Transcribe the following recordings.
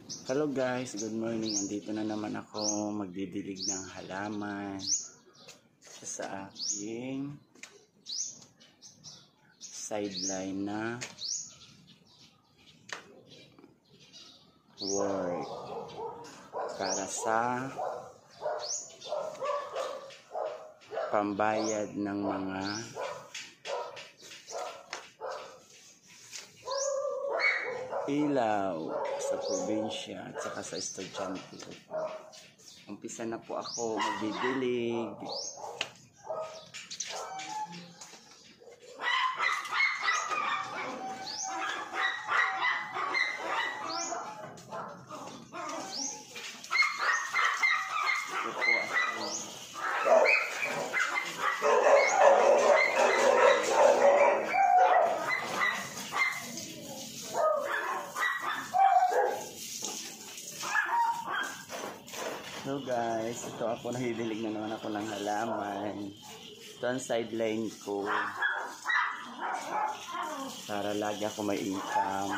Hello guys, good morning. Andito na naman ako magdidilig ng halaman sa aking sideline na work para sa pambayad ng mga ilaw sa probinsya at saka sa estudyante. Umpisa na po ako magdidilig. Ito po ako. So guys, ito ako, nahidilig na naman ako ng halaman. Ito ang sideline ko para lagi ako may income.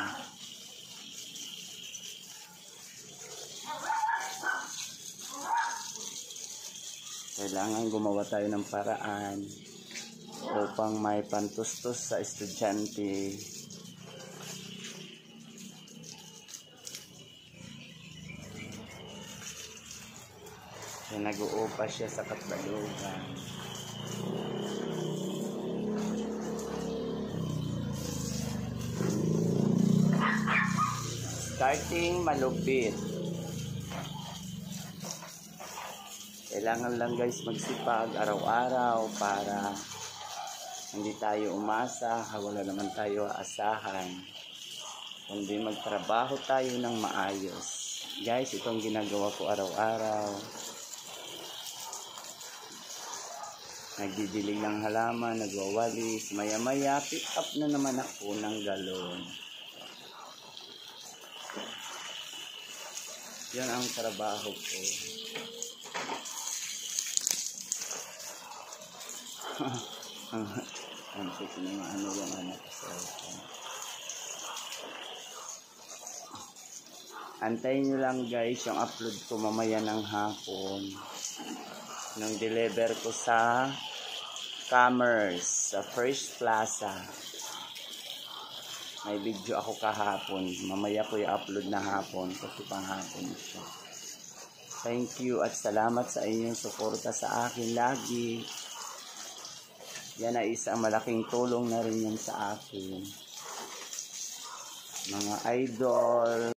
Kailangan gumawa tayo ng paraan upang may pantustos sa estudyante. Nag-uupa siya sa Katbalugan. Starting malupit. Kailangan lang guys magsipag araw-araw para hindi tayo umasa, wala naman tayo aasahan, kundi magtrabaho tayo ng maayos. Guys, itong ginagawa ko araw-araw. Nagdidilig ng halaman, nagwawalis, maya-maya pick up na naman ako ng galon. Yan ang trabaho ko. Ang six na yung ano yung anak ko. Antayin nyo lang guys yung upload ko mamaya ng hapon. Nung deliver ko sa Commerce, sa First Plaza. May video ako kahapon. Mamaya ko i-upload na hapon kasi panghapon siya. Thank you at salamat sa inyong suporta sa akin lagi. Yan ay isang malaking tulong na rin yan sa akin. Mga idol.